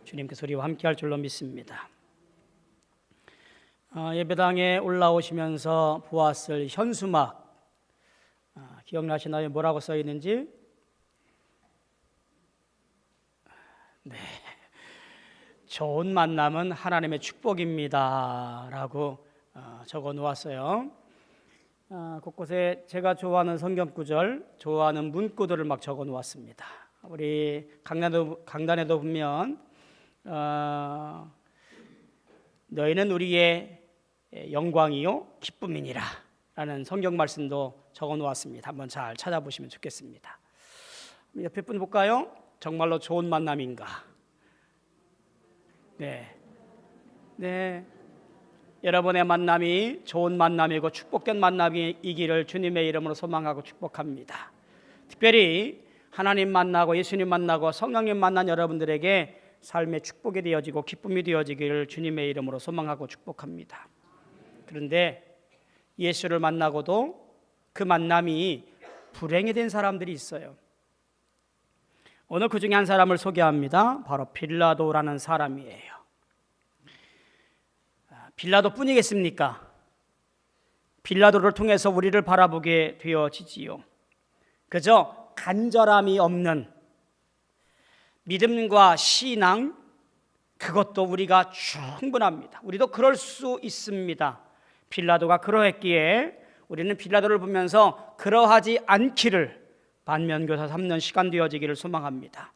주님께서 우리와 함께 할 줄로 믿습니다. 예배당에 올라오시면서 보았을 현수막 기억나시나요? 뭐라고 써 있는지? 네, 좋은 만남은 하나님의 축복입니다 라고 적어 놓았어요. 곳곳에 제가 좋아하는 성경구절, 좋아하는 문구들을 막 적어 놓았습니다. 우리 강단에도 보면 너희는 우리의 영광이요 기쁨이니라 라는 성경 말씀도 적어 놓았습니다. 한번 잘 찾아보시면 좋겠습니다. 옆에 분 볼까요? 정말로 좋은 만남인가? 네. 여러분의 만남이 좋은 만남이고 축복된 만남이기를 주님의 이름으로 소망하고 축복합니다. 특별히 하나님 만나고 예수님 만나고 성령님 만난 여러분들에게 삶의 축복이 되어지고 기쁨이 되어지기를 주님의 이름으로 소망하고 축복합니다. 그런데 예수를 만나고도 그 만남이 불행이 된 사람들이 있어요. 오늘 그 중에 한 사람을 소개합니다. 바로 빌라도라는 사람이에요. 빌라도뿐이겠습니까? 빌라도를 통해서 우리를 바라보게 되어지지요. 그저 간절함이 없는 믿음과 신앙, 그것도 우리가 충분합니다. 우리도 그럴 수 있습니다. 빌라도가 그러했기에 우리는 빌라도를 보면서 그러하지 않기를 반면교사 삼는 시간 되어지기를 소망합니다.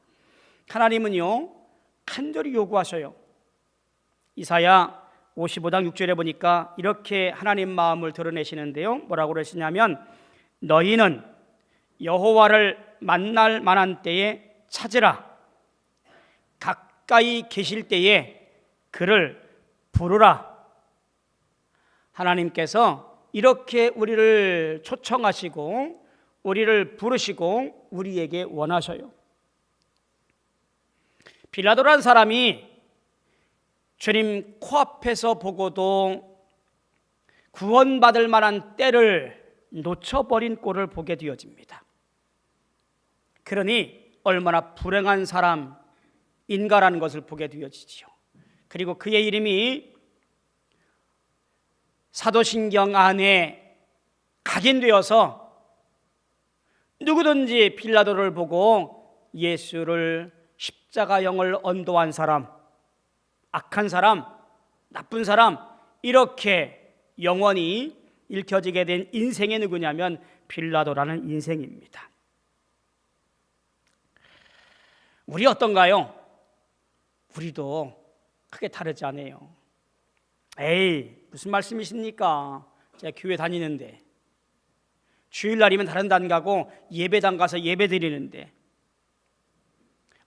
하나님은요 간절히 요구하셔요. 이사야 55장 6절에 보니까 이렇게 하나님 마음을 드러내시는데요. 뭐라고 그러시냐면 너희는 여호와를 만날 만한 때에 찾으라. 가까이 계실 때에 그를 부르라. 하나님께서 이렇게 우리를 초청하시고 우리를 부르시고 우리에게 원하셔요. 빌라도라는 사람이 주님 코앞에서 보고도 구원받을 만한 때를 놓쳐버린 꼴을 보게 되어집니다. 그러니 얼마나 불행한 사람인가라는 것을 보게 되어지죠. 그리고 그의 이름이 사도신경 안에 각인되어서 누구든지 빌라도를 보고 예수를 십자가형을 언도한 사람, 악한 사람, 나쁜 사람, 이렇게 영원히 읽혀지게 된 인생이 누구냐면 빌라도라는 인생입니다. 우리 어떤가요? 우리도 크게 다르지 않아요. 에이, 무슨 말씀이십니까? 제가 교회 다니는데, 주일날이면 다른 데 안 가고 예배당 가서 예배 드리는데,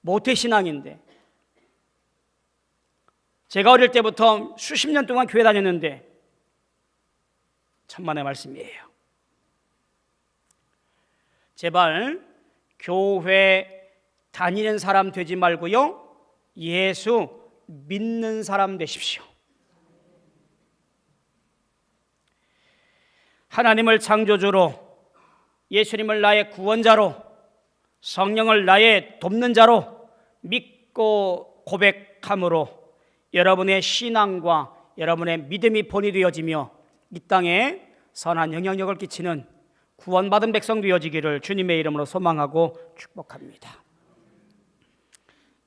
모태신앙인데, 제가 어릴 때부터 수십 년 동안 교회 다녔는데 천만의 말씀이에요. 제발 교회 다니는 사람 되지 말고요, 예수 믿는 사람 되십시오. 하나님을 창조주로, 예수님을 나의 구원자로, 성령을 나의 돕는 자로 믿고 고백함으로 여러분의 신앙과 여러분의 믿음이 본이 되어지며 이 땅에 선한 영향력을 끼치는 구원받은 백성 되어지기를 주님의 이름으로 소망하고 축복합니다.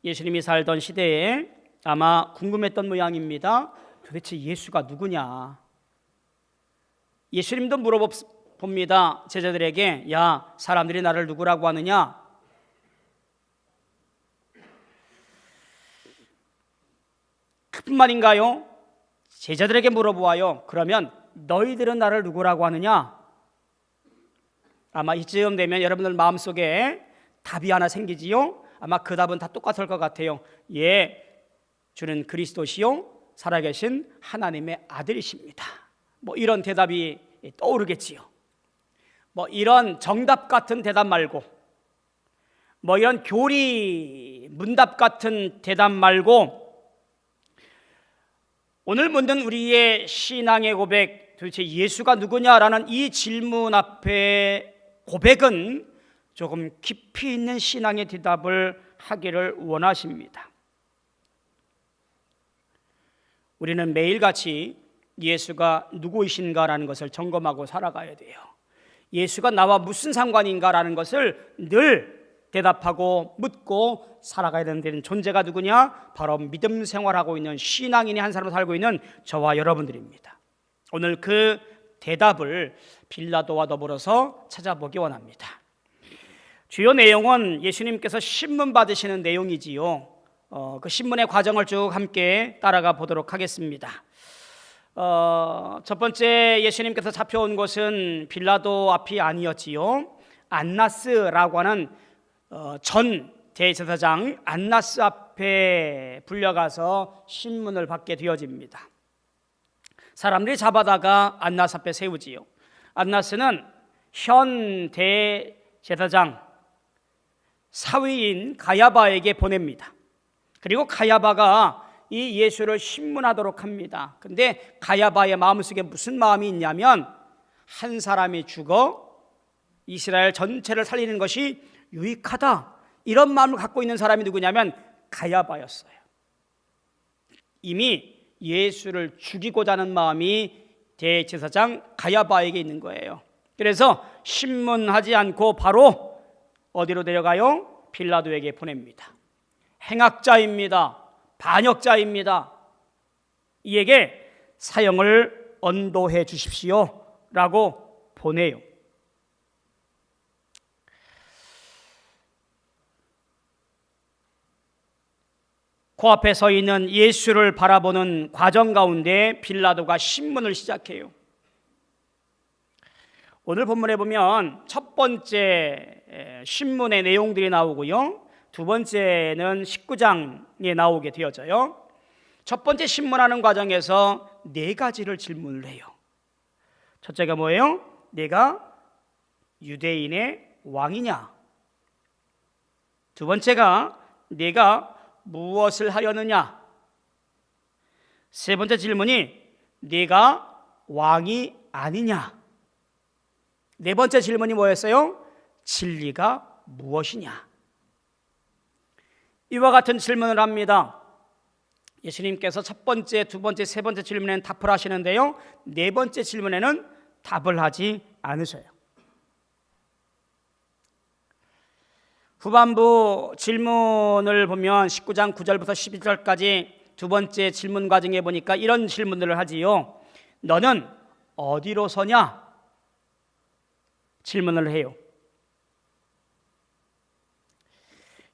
예수님이 살던 시대에 아마 궁금했던 모양입니다. 도대체 예수가 누구냐? 예수님도 물어봅니다. 제자들에게, 야, 사람들이 나를 누구라고 하느냐? 그뿐만인가요? 제자들에게 물어보아요. 그러면 너희들은 나를 누구라고 하느냐? 아마 이쯤 되면 여러분들 마음속에 답이 하나 생기지요? 아마 그 답은 다 똑같을 것 같아요. 예, 주는 그리스도시요 살아계신 하나님의 아들이십니다. 뭐 이런 대답이 떠오르겠지요. 뭐 이런 정답 같은 대답 말고, 뭐 이런 교리 문답 같은 대답 말고, 오늘 묻는 우리의 신앙의 고백, 도대체 예수가 누구냐라는 이 질문 앞에 고백은 조금 깊이 있는 신앙의 대답을 하기를 원하십니다. 우리는 매일같이 예수가 누구이신가라는 것을 점검하고 살아가야 돼요. 예수가 나와 무슨 상관인가라는 것을 늘 대답하고 묻고 살아가야 되는 존재가 누구냐? 바로 믿음 생활하고 있는 신앙인이 한 사람 살고 있는 저와 여러분들입니다. 오늘 그 대답을 빌라도와 더불어서 찾아보기 원합니다. 주요 내용은 예수님께서 신문 받으시는 내용이지요. 그 신문의 과정을 쭉 함께 따라가 보도록 하겠습니다. 첫 번째 예수님께서 잡혀온 곳은 빌라도 앞이 아니었지요. 안나스라고 하는 전 대제사장 안나스 앞에 불려가서 신문을 받게 되어집니다. 사람들이 잡아다가 안나스 앞에 세우지요. 안나스는 현 대제사장 사위인 가야바에게 보냅니다. 그리고 가야바가 이 예수를 신문하도록 합니다. 근데 가야바의 마음속에 무슨 마음이 있냐면 한 사람이 죽어 이스라엘 전체를 살리는 것이 유익하다, 이런 마음을 갖고 있는 사람이 누구냐면 가야바였어요. 이미 예수를 죽이고자 하는 마음이 대제사장 가야바에게 있는 거예요. 그래서 신문하지 않고 바로 어디로 데려가요? 빌라도에게 보냅니다. 행악자입니다. 반역자입니다. 이에게 사형을 언도해 주십시오 라고 보내요. 코앞에 서 있는 예수를 바라보는 과정 가운데 빌라도가 신문을 시작해요. 오늘 본문에 보면 첫 번째 신문의 내용들이 나오고요, 두 번째는 19장에 나오게 되어져요. 첫 번째 신문하는 과정에서 네 가지를 질문을 해요. 첫째가 뭐예요? 내가 유대인의 왕이냐? 두 번째가 내가 무엇을 하려느냐? 세 번째 질문이 네가 왕이 아니냐? 네 번째 질문이 뭐였어요? 진리가 무엇이냐? 이와 같은 질문을 합니다. 예수님께서 첫 번째, 두 번째, 세 번째 질문에는 답을 하시는데요, 네 번째 질문에는 답을 하지 않으셔요. 후반부 질문을 보면 19장 9절부터 12절까지 두 번째 질문 과정에 보니까 이런 질문들을 하지요. 너는 어디로 서냐? 질문을 해요.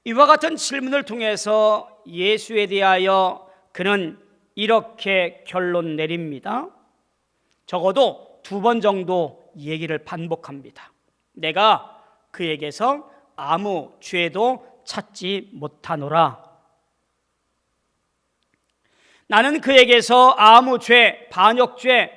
이와 같은 질문을 통해서 예수에 대하여 그는 이렇게 결론 내립니다. 적어도 두 번 정도 얘기를 반복합니다. 내가 그에게서 아무 죄도 찾지 못하노라. 나는 그에게서 아무 죄, 반역죄,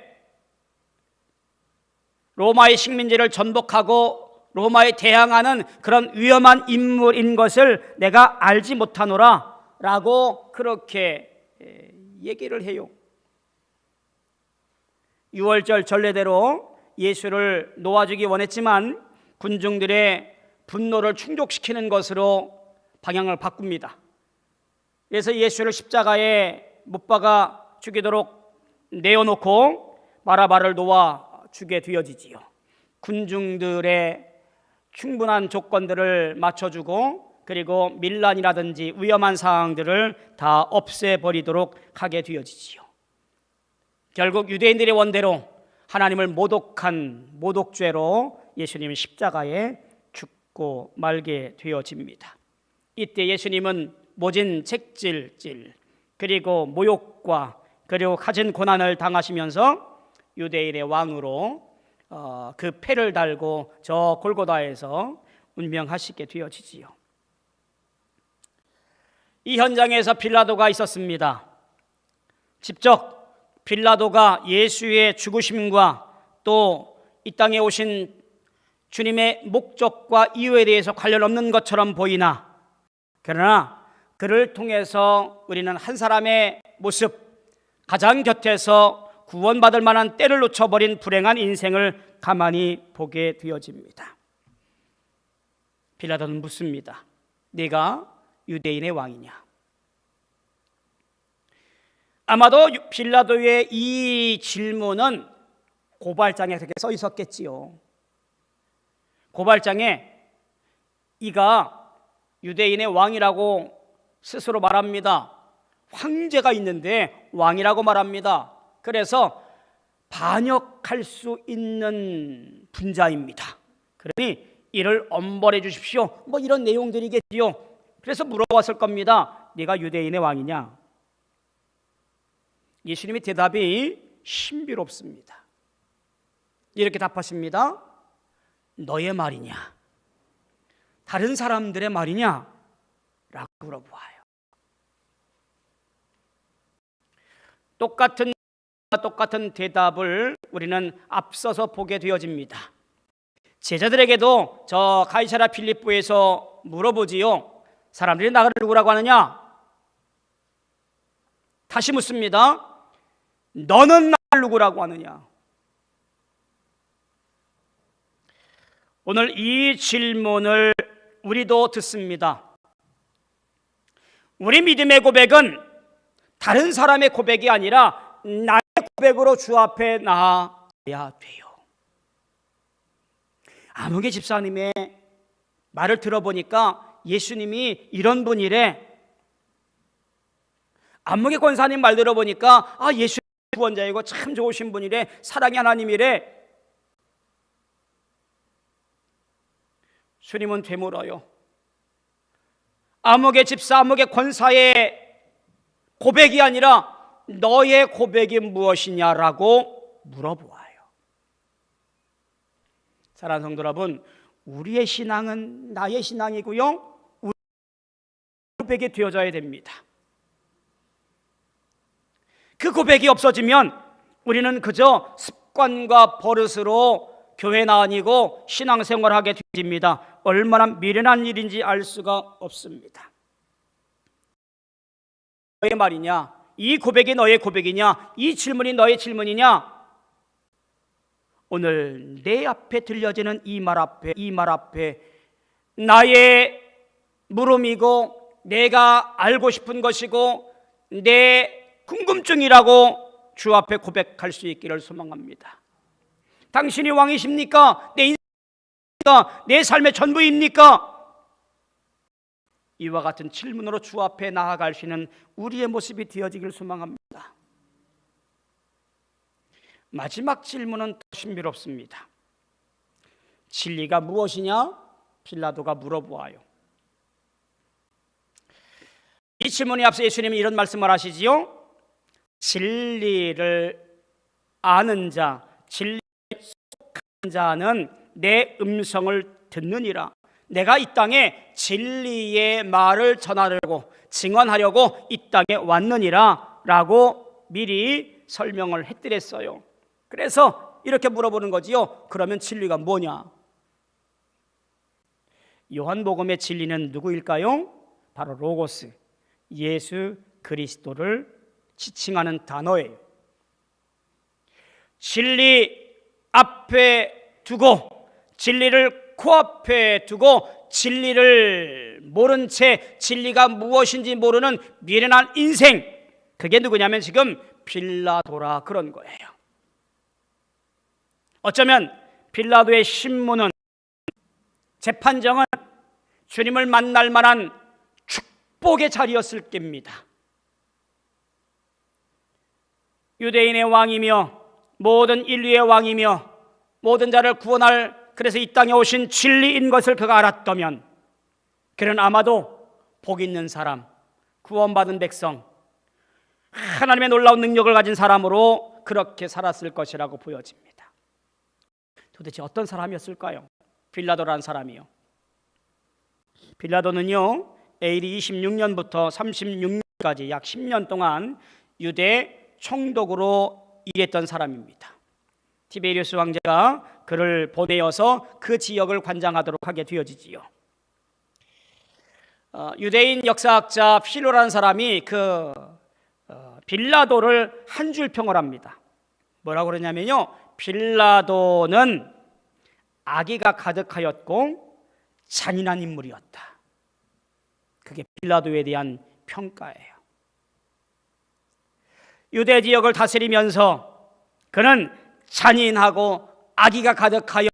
로마의 식민지를 전복하고 로마에 대항하는 그런 위험한 인물인 것을 내가 알지 못하노라 라고 그렇게 얘기를 해요. 유월절 전례대로 예수를 놓아주기 원했지만 군중들의 분노를 충족시키는 것으로 방향을 바꿉니다. 그래서 예수를 십자가에 못 박아 죽이도록 내어놓고 바라바를 놓아 주게 되어지지요. 군중들의 충분한 조건들을 맞춰주고 그리고 밀란이라든지 위험한 상황들을 다 없애버리도록 하게 되어지지요. 결국 유대인들의 원대로 하나님을 모독한 모독죄로 예수님이 십자가에 죽고 말게 되어집니다. 이때 예수님은 모진 책질질 그리고 모욕과 그리고 갖은 고난을 당하시면서 유대인의 왕으로 그 패를 달고 저 골고다에서 운명하시게 되어지지요. 이 현장에서 빌라도가 있었습니다. 직접 빌라도가 예수의 죽으심과 또 이 땅에 오신 주님의 목적과 이유에 대해서 관련 없는 것처럼 보이나, 그러나 그를 통해서 우리는 한 사람의 모습, 가장 곁에서 구원받을 만한 때를 놓쳐버린 불행한 인생을 가만히 보게 되어집니다. 빌라도는 묻습니다. 네가 유대인의 왕이냐? 아마도 빌라도의 이 질문은 고발장에 그렇게 써 있었겠지요. 고발장에 이가 유대인의 왕이라고 스스로 말합니다. 황제가 있는데 왕이라고 말합니다. 그래서 반역할 수 있는 분자입니다. 그러니 이를 엄벌해 주십시오. 뭐 이런 내용들이겠지요. 그래서 물어봤을 겁니다. 네가 유대인의 왕이냐? 예수님의 대답이 신비롭습니다. 이렇게 답하십니다. 너의 말이냐? 다른 사람들의 말이냐? 라고 물어보아요. 똑같은 대답을 우리는 앞서서 보게 되어집니다. 제자들에게도 저 가이사랴 필립보에서 물어보지요. 사람들이 나를 누구라고 하느냐? 다시 묻습니다. 너는 나를 누구라고 하느냐? 오늘 이 질문을 우리도 듣습니다. 우리 믿음의 고백은 다른 사람의 고백이 아니라 나의 고백으로 주 앞에 나아야 돼요. 아무개 집사님의 말을 들어보니까 예수님이 이런 분이래. 아무개 권사님 말 들어보니까 예수님 구원자이고 참 좋으신 분이래. 사랑의 하나님이래. 주님은 되물어요. 아무개 집사, 아무개 권사의 고백이 아니라 너의 고백이 무엇이냐라고 물어보아요. 사랑하는 성도 여러분, 우리의 신앙은 나의 신앙이고요, 우리 고백이 되어져야 됩니다. 그 고백이 없어지면 우리는 그저 습관과 버릇으로 교회 나아니고 신앙생활하게 되집니다. 얼마나 미련한 일인지 알 수가 없습니다. 너의 말이냐? 이 고백이 너의 고백이냐? 이 질문이 너의 질문이냐? 오늘 내 앞에 들려지는 이 말 앞에 나의 물음이고 내가 알고 싶은 것이고 내 궁금증이라고 주 앞에 고백할 수 있기를 소망합니다. 당신이 왕이십니까? 내 인생입니까? 내 삶의 전부입니까? 이와 같은 질문으로 주 앞에 나아갈 수 있는 우리의 모습이 되어지길 소망합니다. 마지막 질문은 더 신비롭습니다. 진리가 무엇이냐? 빌라도가 물어보아요. 이 질문에 앞서 예수님이 이런 말씀을 하시지요. 진리를 아는 자, 진리에 속한 자는 내 음성을 듣느니라. 내가 이 땅에 진리의 말을 전하려고 증언하려고 이 땅에 왔느니라 라고 미리 설명을 해드렸어요. 그래서 이렇게 물어보는 거지요. 그러면 진리가 뭐냐? 요한복음의 진리는 누구일까요? 바로 로고스, 예수 그리스도를 지칭하는 단어예요. 진리 앞에 두고 진리를 코앞에 두고 진리를 모른 채 진리가 무엇인지 모르는 미련한 인생, 그게 누구냐면 지금 빌라도라 그런 거예요. 어쩌면 빌라도의 신문은, 재판정은 주님을 만날 만한 축복의 자리였을 겁니다. 유대인의 왕이며 모든 인류의 왕이며 모든 자를 구원할, 그래서 이 땅에 오신 진리인 것을 그가 알았다면 그는 아마도 복 있는 사람, 구원받은 백성, 하나님의 놀라운 능력을 가진 사람으로 그렇게 살았을 것이라고 보여집니다. 도대체 어떤 사람이었을까요? 빌라도라는 사람이요. 빌라도는요, AD 26년부터 36년까지 약 10년 동안 유대 총독으로 일했던 사람입니다. 티베리우스 황제가 그를 보내어서 그 지역을 관장하도록 하게 되어지지요. 유대인 역사학자 필로라는 사람이 빌라도를 한 줄 평을 합니다. 뭐라고 그러냐면요, 빌라도는 악의가 가득하였고 잔인한 인물이었다. 그게 빌라도에 대한 평가예요. 유대 지역을 다스리면서 그는 잔인하고 악의가 가득하여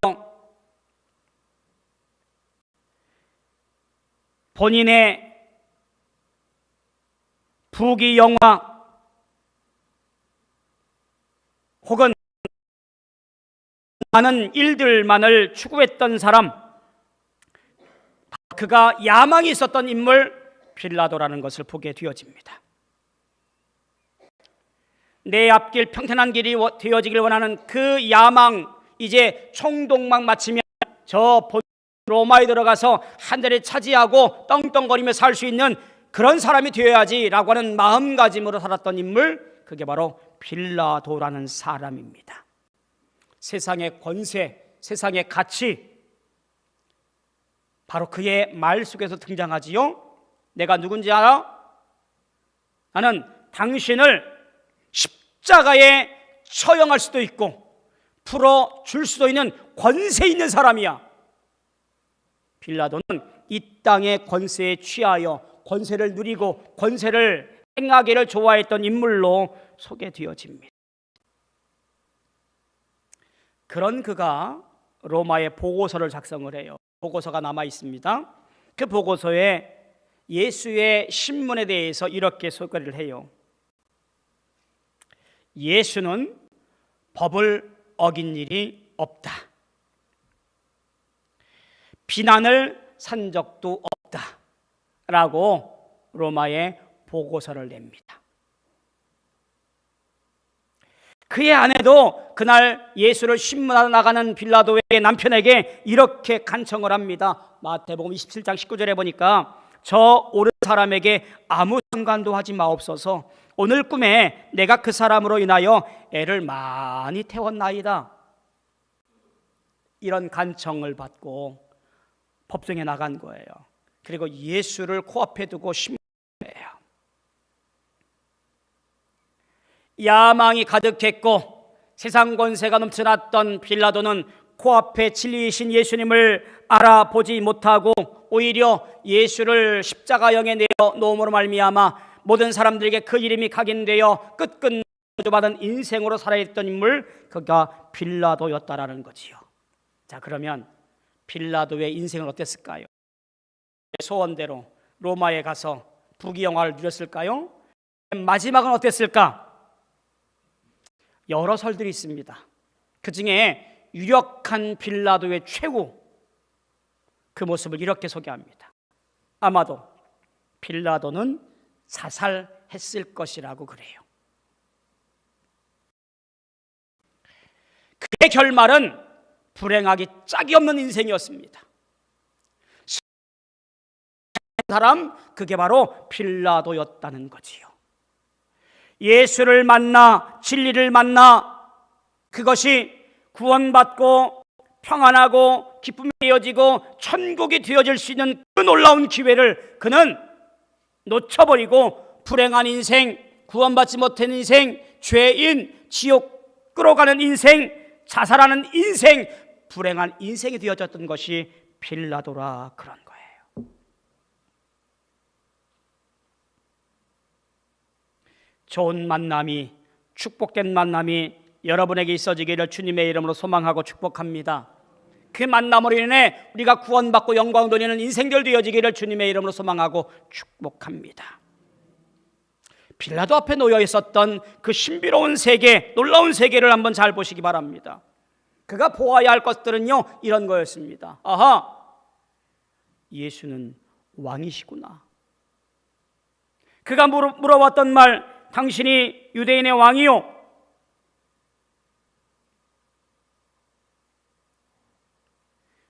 본인의 부귀영화 혹은 많은 일들만을 추구했던 사람, 그가 야망이 있었던 인물 빌라도라는 것을 보게 되어집니다. 내 앞길 평탄한 길이 되어지길 원하는 그 야망, 이제 총동막 마치면 저 로마에 들어가서 한 자리 차지하고 떵떵거리며 살 수 있는 그런 사람이 되어야지라고 하는 마음가짐으로 살았던 인물, 그게 바로 빌라도라는 사람입니다. 세상의 권세, 세상의 가치, 바로 그의 말 속에서 등장하지요. 내가 누군지 알아? 나는 당신을 십자가에 처형할 수도 있고 풀어줄 수도 있는 권세 있는 사람이야. 빌라도는 이 땅의 권세에 취하여 권세를 누리고 권세를 행하기를 좋아했던 인물로 소개되어집니다. 그런 그가 로마에 보고서를 작성을 해요. 보고서가 남아 있습니다. 그 보고서에 예수의 신문에 대해서 이렇게 소개를 해요. 예수는 법을 어긴 일이 없다. 비난을 산 적도 없다. 라고 로마에 보고서를 냅니다. 그의 아내도 그날 예수를 신문하러 나가는 빌라도의 남편에게 이렇게 간청을 합니다. 마태복음 27장 19절에 보니까 저 옳은 사람에게 아무 상관도 하지 마옵소서. 오늘 꿈에 내가 그 사람으로 인하여 애를 많이 태웠나이다. 이런 간청을 받고 법정에 나간 거예요. 그리고 예수를 코앞에 두고 신문해요. 야망이 가득했고 세상 권세가 넘쳐났던 빌라도는 코앞에 진리이신 예수님을 알아보지 못하고 오히려 예수를 십자가형에 내어 놓음으로 말미암아 모든 사람들에게 그 이름이 각인되어 끝끝 저주받은 인생으로 살아있던 인물, 그가 빌라도였다라는 거지요. 자, 그러면 빌라도의 인생은 어땠을까요? 소원대로 로마에 가서 부귀영화를 누렸을까요? 마지막은 어땠을까? 여러 설들이 있습니다. 그 중에 유력한 빌라도의 최후, 그 모습을 이렇게 소개합니다. 아마도 빌라도는 자살했을 것이라고 그래요. 그의 결말은 불행하기 짝이 없는 인생이었습니다. 사람, 그게 바로 빌라도였다는 거지요. 예수를 만나 진리를 만나 그것이 구원받고 평안하고 기쁨이 되어지고 천국이 되어질 수 있는 그 놀라운 기회를 그는 놓쳐버리고 불행한 인생, 구원받지 못한 인생, 죄인, 지옥 끌어가는 인생, 자살하는 인생, 불행한 인생이 되어졌던 것이 빌라도라 그런 거예요. 좋은 만남이, 축복된 만남이 여러분에게 있어지기를 주님의 이름으로 소망하고 축복합니다. 그 만남으로 인해 우리가 구원받고 영광 돌리는 인생들 되어지기를 주님의 이름으로 소망하고 축복합니다. 빌라도 앞에 놓여 있었던 그 신비로운 세계, 놀라운 세계를 한번 잘 보시기 바랍니다. 그가 보아야 할 것들은요, 이런 거였습니다. 아하, 예수는 왕이시구나. 그가 물어봤던 말, 당신이 유대인의 왕이요?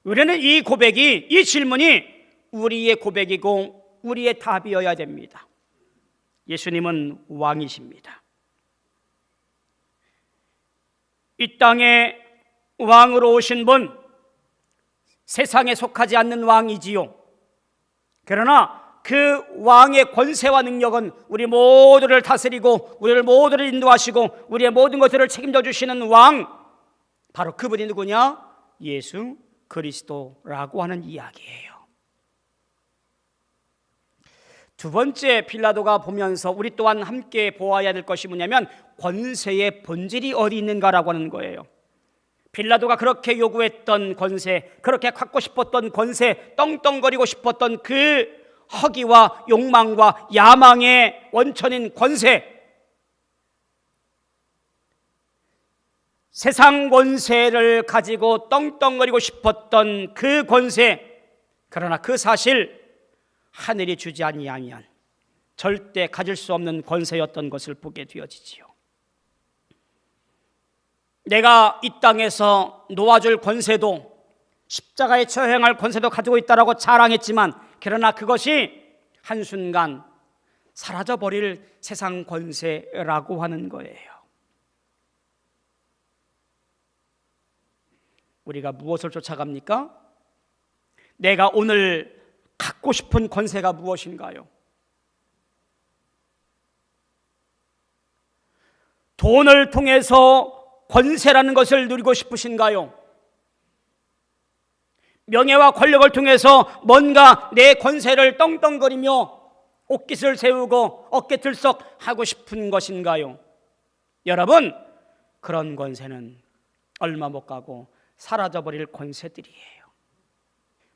우리는 이 고백이, 이 질문이 우리의 고백이고 우리의 답이어야 됩니다. 예수님은 왕이십니다. 이 땅에 왕으로 오신 분, 세상에 속하지 않는 왕이지요. 그러나 그 왕의 권세와 능력은 우리 모두를 다스리고 우리를 모두를 인도하시고 우리의 모든 것들을 책임져 주시는 왕, 바로 그분이 누구냐? 예수 그리스도라고 하는 이야기예요. 두 번째 빌라도가 보면서 우리 또한 함께 보아야 될 것이 뭐냐면 권세의 본질이 어디 있는가라고 하는 거예요. 빌라도가 그렇게 요구했던 권세, 그렇게 갖고 싶었던 권세, 떵떵거리고 싶었던 그 허기와 욕망과 야망의 원천인 권세, 세상 권세를 가지고 떵떵거리고 싶었던 그 권세, 그러나 그 사실 하늘이 주지 아니하면 절대 가질 수 없는 권세였던 것을 보게 되어지지요. 내가 이 땅에서 놓아줄 권세도 십자가에 처형할 권세도 가지고 있다라고 자랑했지만, 그러나 그것이 한순간 사라져버릴 세상 권세라고 하는 거예요. 우리가 무엇을 쫓아갑니까? 내가 오늘 갖고 싶은 권세가 무엇인가요? 돈을 통해서 권세라는 것을 누리고 싶으신가요? 명예와 권력을 통해서 뭔가 내 권세를 떵떵거리며 옷깃을 세우고 어깨들썩 하고 싶은 것인가요? 여러분, 그런 권세는 얼마 못 가고 사라져버릴 권세들이에요.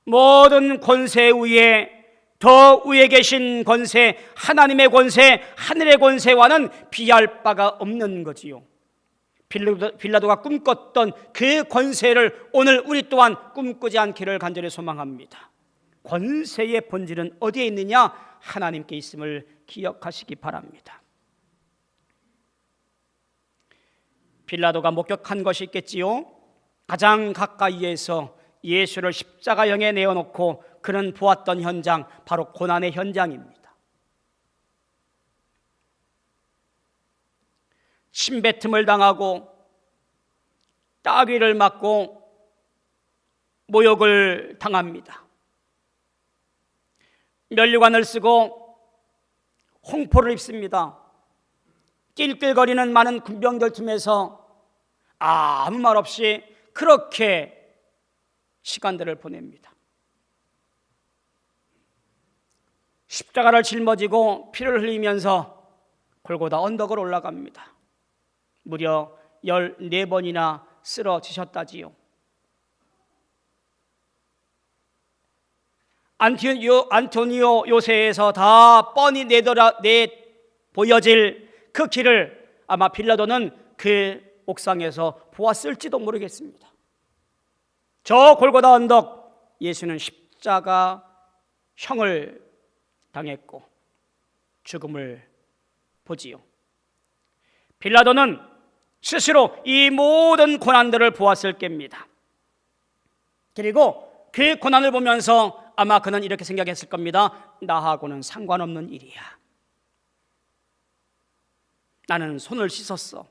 모든 권세 위에 더 위에 계신 권세, 하나님의 권세, 하늘의 권세와는 비할 바가 없는 거지요. 빌라도가 꿈꿨던 그 권세를 오늘 우리 또한 꿈꾸지 않기를 간절히 소망합니다. 권세의 본질은 어디에 있느냐? 하나님께 있음을 기억하시기 바랍니다. 빌라도가 목격한 것이 있겠지요. 가장 가까이에서 예수를 십자가형에 내어놓고 그는 보았던 현장, 바로 고난의 현장입니다. 침뱉음을 당하고 따귀를 맞고 모욕을 당합니다. 면류관을 쓰고 홍포를 입습니다. 낄낄거리는 많은 군병들 틈에서 아무 말 없이 그렇게 시간들을 보냅니다. 십자가를 짊어지고 피를 흘리면서 골고다 언덕을 올라갑니다. 무려 14번이나 쓰러지셨다지요. 안토니오 요새에서 다 뻔히 보여질 그 길을 아마 빌라도는 그 옥상에서 보았을지도 모르겠습니다. 저 골고다 언덕, 예수는 십자가형을 당했고 죽음을 보지요. 빌라도는 스스로 이 모든 고난들을 보았을 겁니다. 그리고 그 고난을 보면서 아마 그는 이렇게 생각했을 겁니다. 나하고는 상관없는 일이야. 나는 손을 씻었어.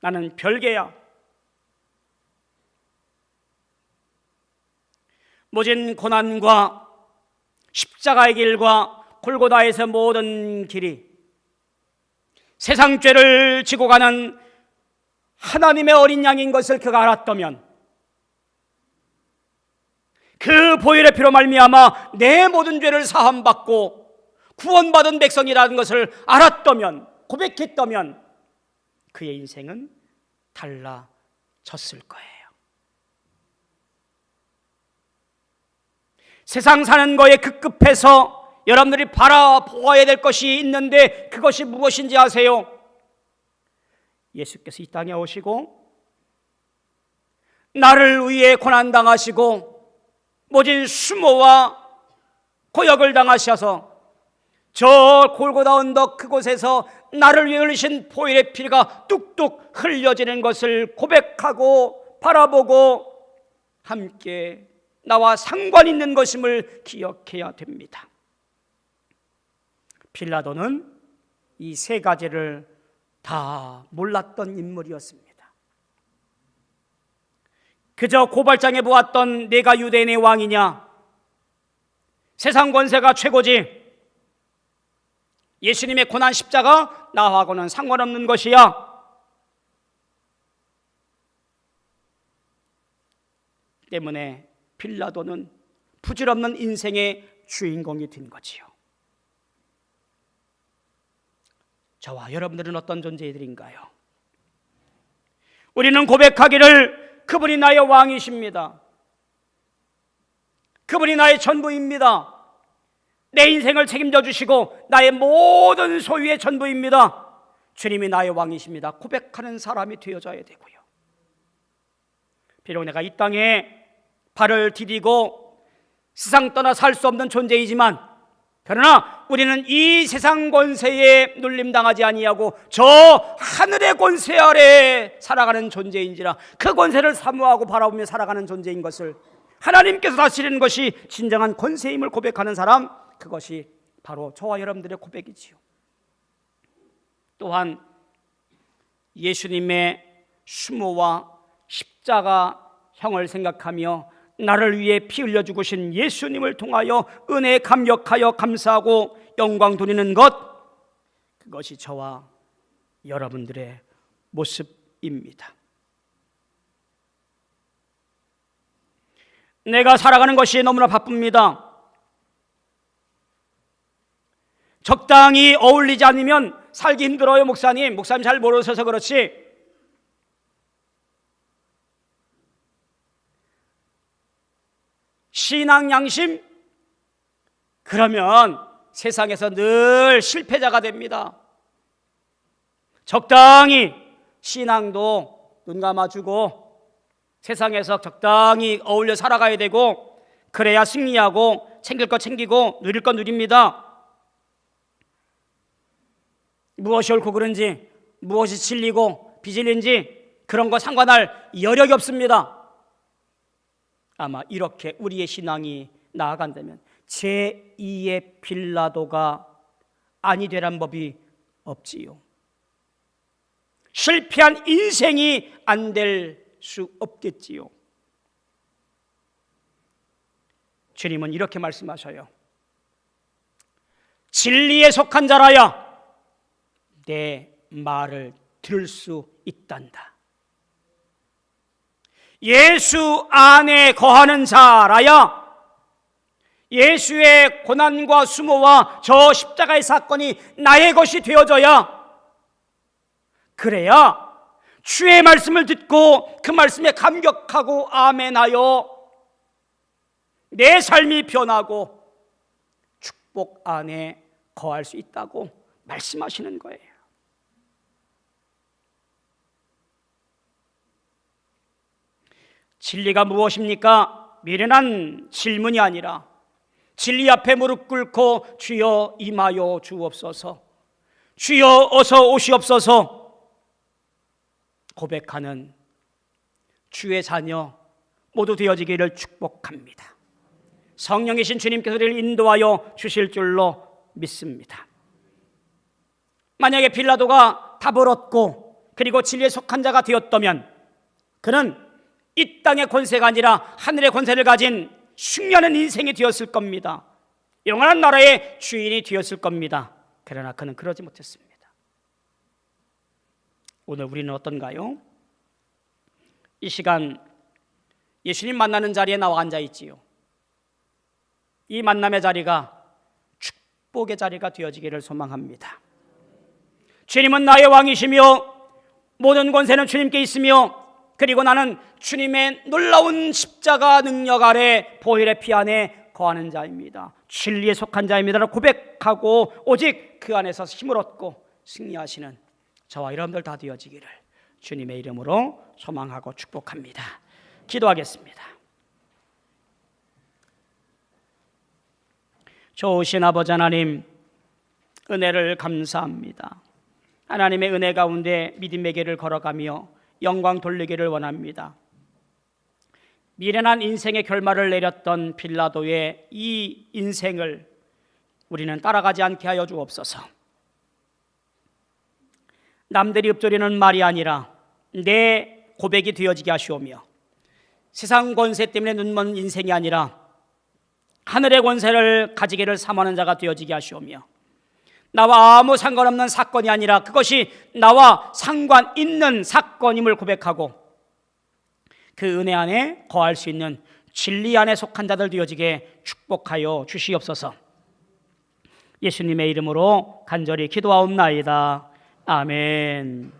나는 별개야. 모진 고난과 십자가의 길과 골고다에서 모든 길이 세상 죄를 지고 가는 하나님의 어린 양인 것을 그가 알았다면, 그 보혈의 피로 말미암아 내 모든 죄를 사함받고 구원받은 백성이라는 것을 알았다면, 고백했다면 그의 인생은 달라졌을 거예요. 세상 사는 거에 급급해서 여러분들이 바라보아야 될 것이 있는데, 그것이 무엇인지 아세요? 예수께서 이 땅에 오시고 나를 위해 고난당하시고 모진 수모와 고역을 당하셔서 저 골고다 언덕 그곳에서 나를 위해 흘리신 보혈의 피가 뚝뚝 흘려지는 것을 고백하고 바라보고 함께 나와 상관 있는 것임을 기억해야 됩니다. 빌라도는 이 세 가지를 다 몰랐던 인물이었습니다. 그저 고발장에 보았던 내가 유대인의 왕이냐, 세상 권세가 최고지, 예수님의 고난 십자가 나하고는 상관없는 것이야, 때문에 빌라도는 부질없는 인생의 주인공이 된 거지요. 저와 여러분들은 어떤 존재들인가요? 우리는 고백하기를 그분이 나의 왕이십니다. 그분이 나의 전부입니다. 내 인생을 책임져 주시고 나의 모든 소유의 전부입니다. 주님이 나의 왕이십니다. 고백하는 사람이 되어져야 되고요. 비록 내가 이 땅에 발을 디디고 세상 떠나 살 수 없는 존재이지만, 그러나 우리는 이 세상 권세에 눌림당하지 아니하고 저 하늘의 권세 아래 살아가는 존재인지라, 그 권세를 사모하고 바라보며 살아가는 존재인 것을, 하나님께서 다스리는 것이 진정한 권세임을 고백하는 사람, 그것이 바로 저와 여러분들의 고백이지요. 또한 예수님의 수모와 십자가형을 생각하며 나를 위해 피 흘려 죽으신 예수님을 통하여 은혜에 감격하여 감사하고 영광 돌리는 것, 그것이 저와 여러분들의 모습입니다. 내가 살아가는 것이 너무나 바쁩니다. 적당히 어울리지 않으면 살기 힘들어요. 목사님 잘 모르셔서 그렇지, 신앙 양심, 그러면 세상에서 늘 실패자가 됩니다. 적당히 신앙도 눈 감아주고 세상에서 적당히 어울려 살아가야 되고, 그래야 승리하고 챙길 거 챙기고 누릴 거 누립니다. 무엇이 옳고 그른지, 무엇이 진리고 비진리인지 그런 거 상관할 여력이 없습니다. 아마 이렇게 우리의 신앙이 나아간다면 제2의 빌라도가 아니 되란 법이 없지요. 실패한 인생이 안 될 수 없겠지요. 주님은 이렇게 말씀하셔요. 진리에 속한 자라야 내 말을 들을 수 있단다. 예수 안에 거하는 자라야 예수의 고난과 수모와 저 십자가의 사건이 나의 것이 되어져야, 그래야 주의 말씀을 듣고 그 말씀에 감격하고 아멘하여 내 삶이 변하고 축복 안에 거할 수 있다고 말씀하시는 거예요. 진리가 무엇입니까? 미련한 질문이 아니라 진리 앞에 무릎 꿇고 주여 임하여 주옵소서, 주여 어서 오시옵소서 고백하는 주의 자녀 모두 되어지기를 축복합니다. 성령이신 주님께서 우리를 인도하여 주실 줄로 믿습니다. 만약에 빌라도가 답을 얻고 그리고 진리에 속한 자가 되었다면 그는 이 땅의 권세가 아니라 하늘의 권세를 가진 승리하는 인생이 되었을 겁니다. 영원한 나라의 주인이 되었을 겁니다. 그러나 그는 그러지 못했습니다. 오늘 우리는 어떤가요? 이 시간 예수님 만나는 자리에 나와 앉아 있지요. 이 만남의 자리가 축복의 자리가 되어지기를 소망합니다. 주님은 나의 왕이시며 모든 권세는 주님께 있으며, 그리고 나는 주님의 놀라운 십자가 능력 아래 보혈의 피 안에 거하는 자입니다. 진리에 속한 자입니다. 고백하고 오직 그 안에서 힘을 얻고 승리하시는 저와 여러분들 다 되어지기를 주님의 이름으로 소망하고 축복합니다. 기도하겠습니다. 좋으신 아버지 하나님, 은혜를 감사합니다. 하나님의 은혜 가운데 믿음의 길을 걸어가며 영광 돌리기를 원합니다. 미련한 인생의 결말을 내렸던 빌라도의 이 인생을 우리는 따라가지 않게 하여 주옵소서. 남들이 읊조리는 말이 아니라 내 고백이 되어지게 하시오며, 세상 권세 때문에 눈먼 인생이 아니라 하늘의 권세를 가지기를 삼하는 자가 되어지게 하시오며, 나와 아무 상관없는 사건이 아니라 그것이 나와 상관 있는 사건임을 고백하고 그 은혜 안에 거할 수 있는 진리 안에 속한 자들 되어지게 축복하여 주시옵소서. 예수님의 이름으로 간절히 기도하옵나이다. 아멘.